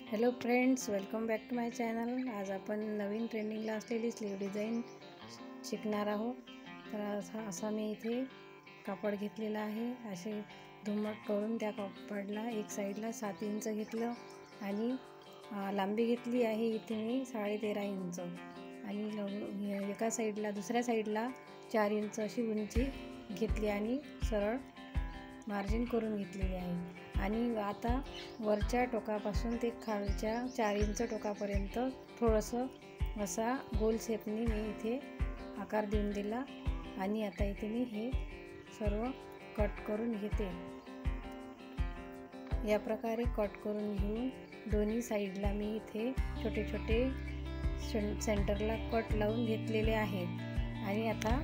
Hello friends, welcome back to my channel. आज आपण नवीन ट्रेंडिंगला असलेली स्लीव डिझाईन शिकणार आहोत। तर असा मी इथे कापड घेतलेला आहे। असे दुमट करून त्या कापडला एक साईडला 7 इंच घेतलं आणि लांबी घेतली आहे इथे मी 13.5 इंच आणि एका साईडला दुसऱ्या साईडला 4 इंच अशी उंची घेतली आणि सरळ मार्जिन करून घेतलेली आहे। आणि आता वरच्या टोकापासून ते खालच्या 4 इंच टोकापर्यंत थोडंसं असा गोल शेपने मी इथे आकार देऊन दिला आणि आता इथे मी हे सर्व कट करून घेते। या प्रकारे कट करून घेऊन दोन्ही साईडला मी इथे छोटे छोटे सेंटरला कट लावून घेतलेले आहे। आणि आता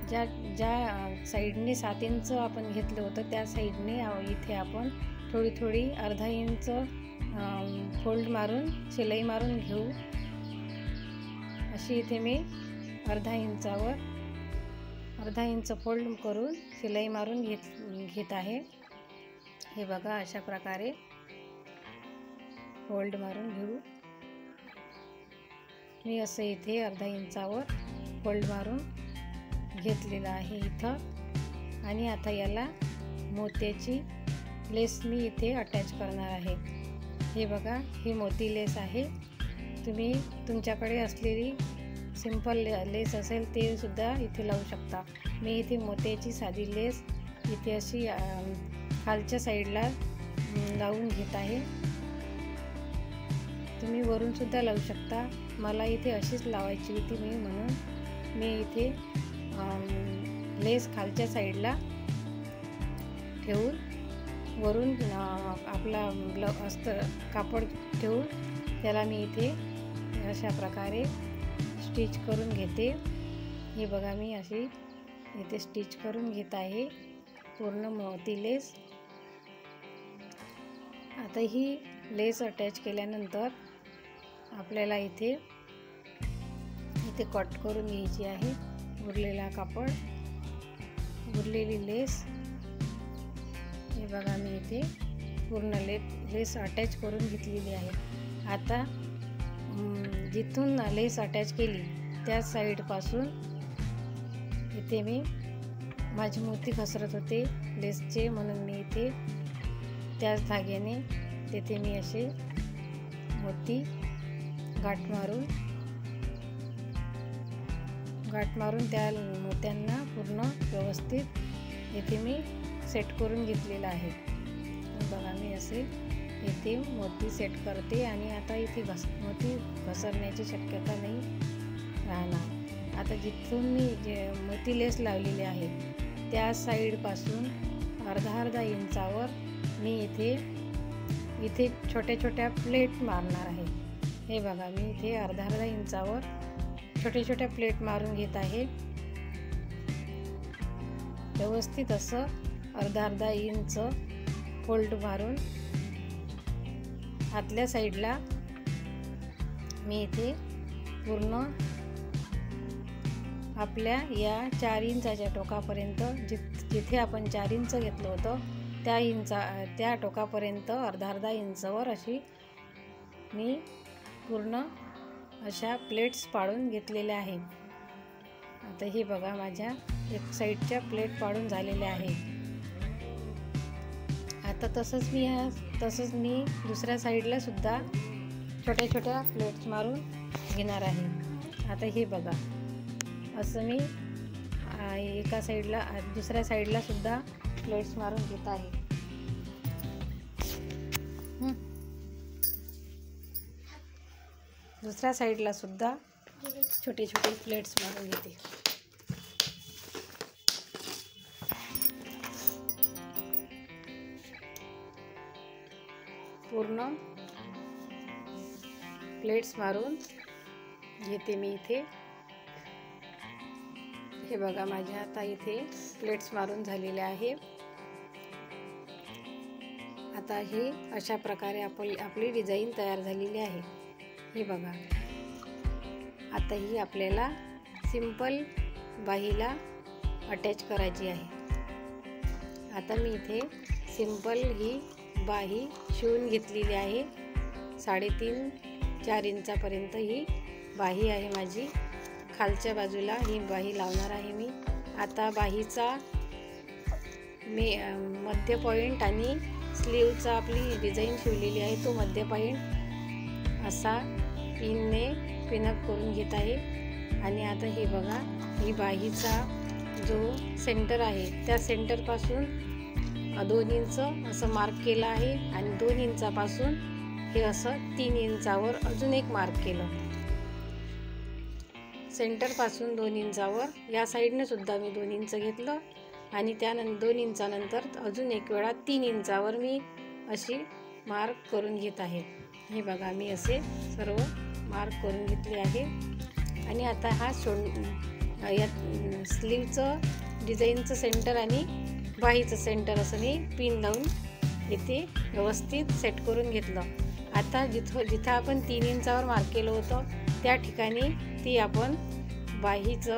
ज्या साईडने 7 इंच आपण घेतलं होतं त्या साईडने इथे आपण थोडी अर्धा इंच फोल्ड मारून शिलाई मारून घेऊ। अशी इथे मी अर्धा इंच फोल्ड करून शिलाई मारून घेत आहे। हे बघा, अशा प्रकारे फोल्ड मारून घेऊ। मी असं इथे अर्धा इंचावर फोल्ड मारून घेतलेला आहे इथं। आणि आता याला मोत्याची लेस मी इथे अटॅच करणार आहे। हे बघा, ही मोती लेस आहे। तुम्ही तुमच्याकडे असलेली सिंपल लेस असेल ते सुद्धा इथे लावू शकता। मी इथे मोत्याची साधी लेस इथे अशी खालच्या साईडला लावून घेत आहे। तुम्ही वरून सुद्धा लावू शकता। मला इथे अशीच लावायची होती म्हणून मी इथे लेस खालच्या साईडला ठेवून वरून आपला कापड ठेवून त्याला मी इथे अशा प्रकारे स्टिच करून घेते। हे बघा, मी अशी इथे स्टिच करून घेत आहे पूर्ण मोती लेस। आता ही लेस अटॅच केल्यानंतर आपल्याला इथे कट करून घ्यायची आहे उरलेला कापड, उरलेली लेस। हे बघा, मी इथे पूर्ण लेस अटॅच करून घेतलेली आहे। आता जिथून लेस अटॅच केली त्या साईडपासून इथे मी माझी मोती घसरत होते लेसचे, म्हणून मी इथे त्याच धाग्याने तिथे मी असे मोती गाठ मारून त्या मोत्यांना पूर्ण व्यवस्थित इथे मी सेट करून घेतलेला आहे। बघा, मी असे इथे मोती सेट करते आणि आता इथे मोती घसरण्याची शक्यता नाही राहणार। आता जिथून मी मोती लेस लावलेली आहे त्या साईडपासून अर्धा इंचावर मी इथे छोट्या प्लेट मारणार आहे। हे बघा, मी इथे अर्धा इंचावर छोट्या प्लेट मारून घेत आहे। व्यवस्थित असं अर्धा इंच फोल्ड मारून आतल्या साईडला मी इथे पूर्ण आपल्या या 4 इंचाच्या टोकापर्यंत जिथे आपण 4 इंच घेतलं होतं त्या टोकापर्यंत अर्धा इंचवर अशी मी पूर्ण अशा प्लेट्स पाडून घेतलेल्या आहे। आता हे बघा, माझ्या एक साईडच्या प्लेट पाडून झालेल्या आहे। आता तसंच मी दुसऱ्या साईडला सुद्धा छोट्या प्लेट्स मारून घेणार आहे। आता हे बघा, असं मी एका साईडला दुसऱ्या साईडला सुद्धा प्लेट्स मारून घेत आहे। दुसऱ्या साईडला सुद्धा छोटे प्लेट्स मारून घेते। पूर्ण प्लेट्स मारून घेते मी इथे। हे बघा, माझ्या आता इथे प्लेट्स मारून झालेले आहे। आता हे अशा प्रकारे आपली डिझाईन तयार झालेली आहे। हे बघा, आता ही आपल्याला सिंपल बाहीला अटॅच करायची आहे। आता मी इथे सिंपल ही बाही शिवून घेतलेली आहे. 3.5-4 इंचापर्यंत ही बाही आहे माझी. खालच्या बाजूला ही बाही लावणार आहे मी. आता बाहीचा मध्य पॉईंट आणि स्लीवचा आपली डिझाईन शिवलेली आहे तो मध्य पॉईंट असा पिनने पिनअप करून घेत आहे. आणि आता हे बघा, ही बाहीचा जो सेंटर आहे त्या सेंटरपासून 2 इंच असं मार्क केलं आहे आणि 2 इंचापासून हे असं 3 इंचावर अजून एक मार्क केलं. सेंटरपासून 2 इंचावर या साईडने सुद्धा मी 2 इंच घेतलं आणि त्यानंतर 2 इंचानंतर अजून एक वेळा 3 इंचावर मी अशी मार्क करून घेत आहे. हे बघा, मी असे सर्व मार्क करून घेतले आहे. आणि आता हा या स्लीवचं डिझाईनचं सेंटर आणि बाहीचं सेंटर असं मी पिन लावून इथे व्यवस्थित सेट करून घेतलं. आता जिथं आपण 3 इंचावर मार्क केलं होतं त्या ठिकाणी ती आपण बाहीचं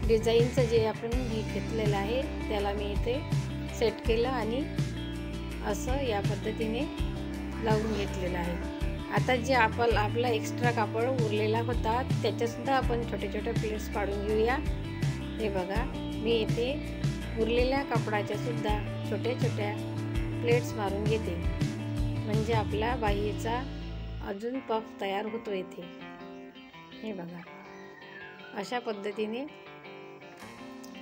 डिझाईनचं जे आपण घेतलेलं आहे त्याला मी इथे सेट केलं आणि असं या पद्धतीने लावून घेतलेलं आहे. आता जे आपला एक्स्ट्रा कापड उरलेला होता त्याच्यासुद्धा आपण छोटे छोटे प्लेट्स पाडून घेऊया. हे बघा, मी इथे उरलेल्या कापडाच्या सुद्धा छोट्या छोट्या प्लेट्स मारून घेते, म्हणजे आपला बाहीचा अजून पफ तयार होतो इथे. हे बघा, अशा पद्धतीने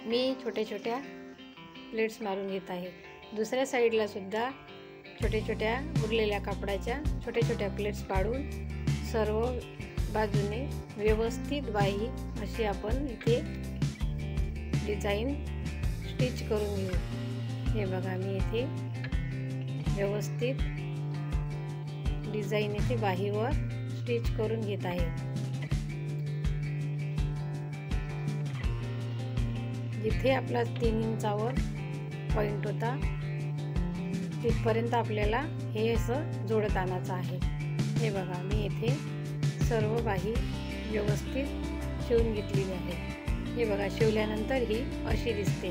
मी छोट्या छोट्या प्लेट्स मारून घेत आहे. दुसऱ्या साईडला सुद्धा छोट्या छोट्या उरलेल्या कापडाच्या छोट्या छोट्या प्लेट्स पाडून सर्व बाजूने व्यवस्थित बाही अशी आपण इथे डिझाईन स्टिच करून घेऊ. हे बघा, मी इथे व्यवस्थित डिझाईन इथे बाहीवर स्टिच करून घेत आहे. जिथे आपला 3 इंचावर पॉईंट होता तिथपर्यंत आपल्याला हे असं जोडत आणायचं आहे. हे बघा, मी इथे सर्व बाही व्यवस्थित शिवून घेतलेली आहे. हे बघा, शिवल्यानंतर ही अशी दिसते.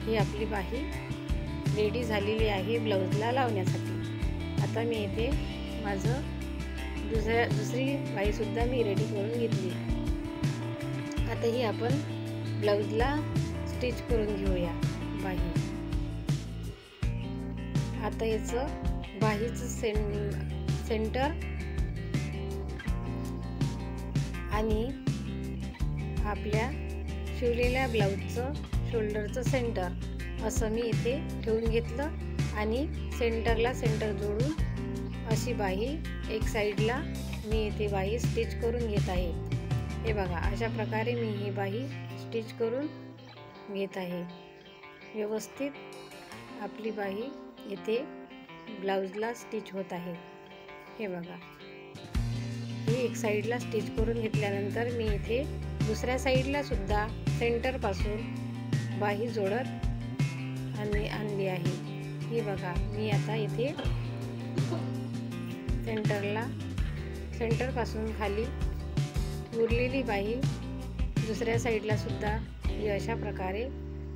ही आपली बाही रेडी झालेली आहे ब्लाऊजला लावण्यासाठी. आता मी इथे माझं दुसरी बाहीसुद्धा मी रेडी करून घेतली. आता ही आपण ब्लाऊजला स्टिच करून घेऊया बाही. आता याचं बाहीचं सेंटर आणि आपल्या शिवलेल्या ब्लाऊजचं शोल्डरचं सेंटर असं मी इथे ठेवून घेतलं आणि सेंटरला सेंटर जोडून अशी बाही एक साईडला मी इथे बाही स्टिच करून घेत आहे. हे बघा, अशा प्रकारे मी ही बाही स्टिच करून घेत आहे. व्यवस्थित आपली बाही इथे ब्लाऊजला स्टिच होत आहे. हे बघा, ही एक साईडला स्टिच करून घेतल्यानंतर मी इथे दुसऱ्या साईडला सुद्धा सेंटरपासून बाही जोडत आणली आहे. ही बघा, मी आता इथे सेंटरपासून खाली उरलेली बाही दुसऱ्या साईडला सुद्धा ही अशा प्रकारे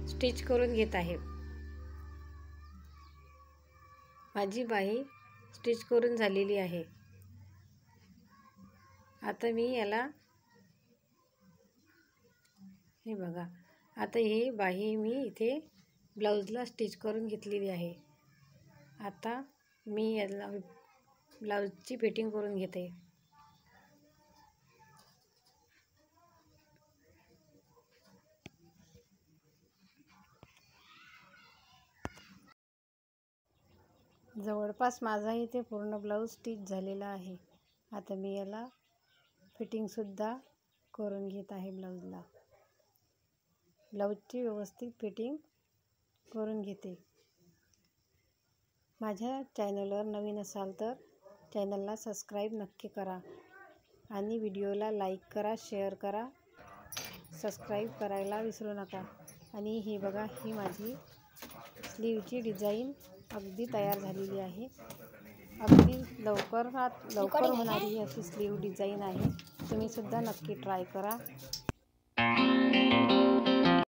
स्टिच करून घेत आहे. माझी बाही स्टिच करून झालेली आहे. आता मी याला हे बघा, आता ही बाही मी इथे ब्लाऊजला स्टिच करून घेतलेली आहे. आता मी याला ब्लाऊजची फिटिंग करून घेते. जवळपास माझा इथे पूर्ण ब्लाऊज स्टिच झालेला आहे. आता मी याला फिटिंगसुद्धा करून घेत आहे. ब्लाऊजची व्यवस्थित फिटिंग करून घेते. माझ्या चॅनलवर नवीन असाल तर चॅनलला सबस्क्राईब नक्की करा आणि व्हिडिओला लाईक करा, शेअर करा, सबस्क्राईब करायला विसरू नका. आणि हे बघा, ही माझी स्लीवची डिझाईन अगदी तयार झालेली आहे. अगदी लवकर होणारी अशी स्लीव डिझाईन आहे. तुम्ही सुद्धा नक्की ट्राय करा.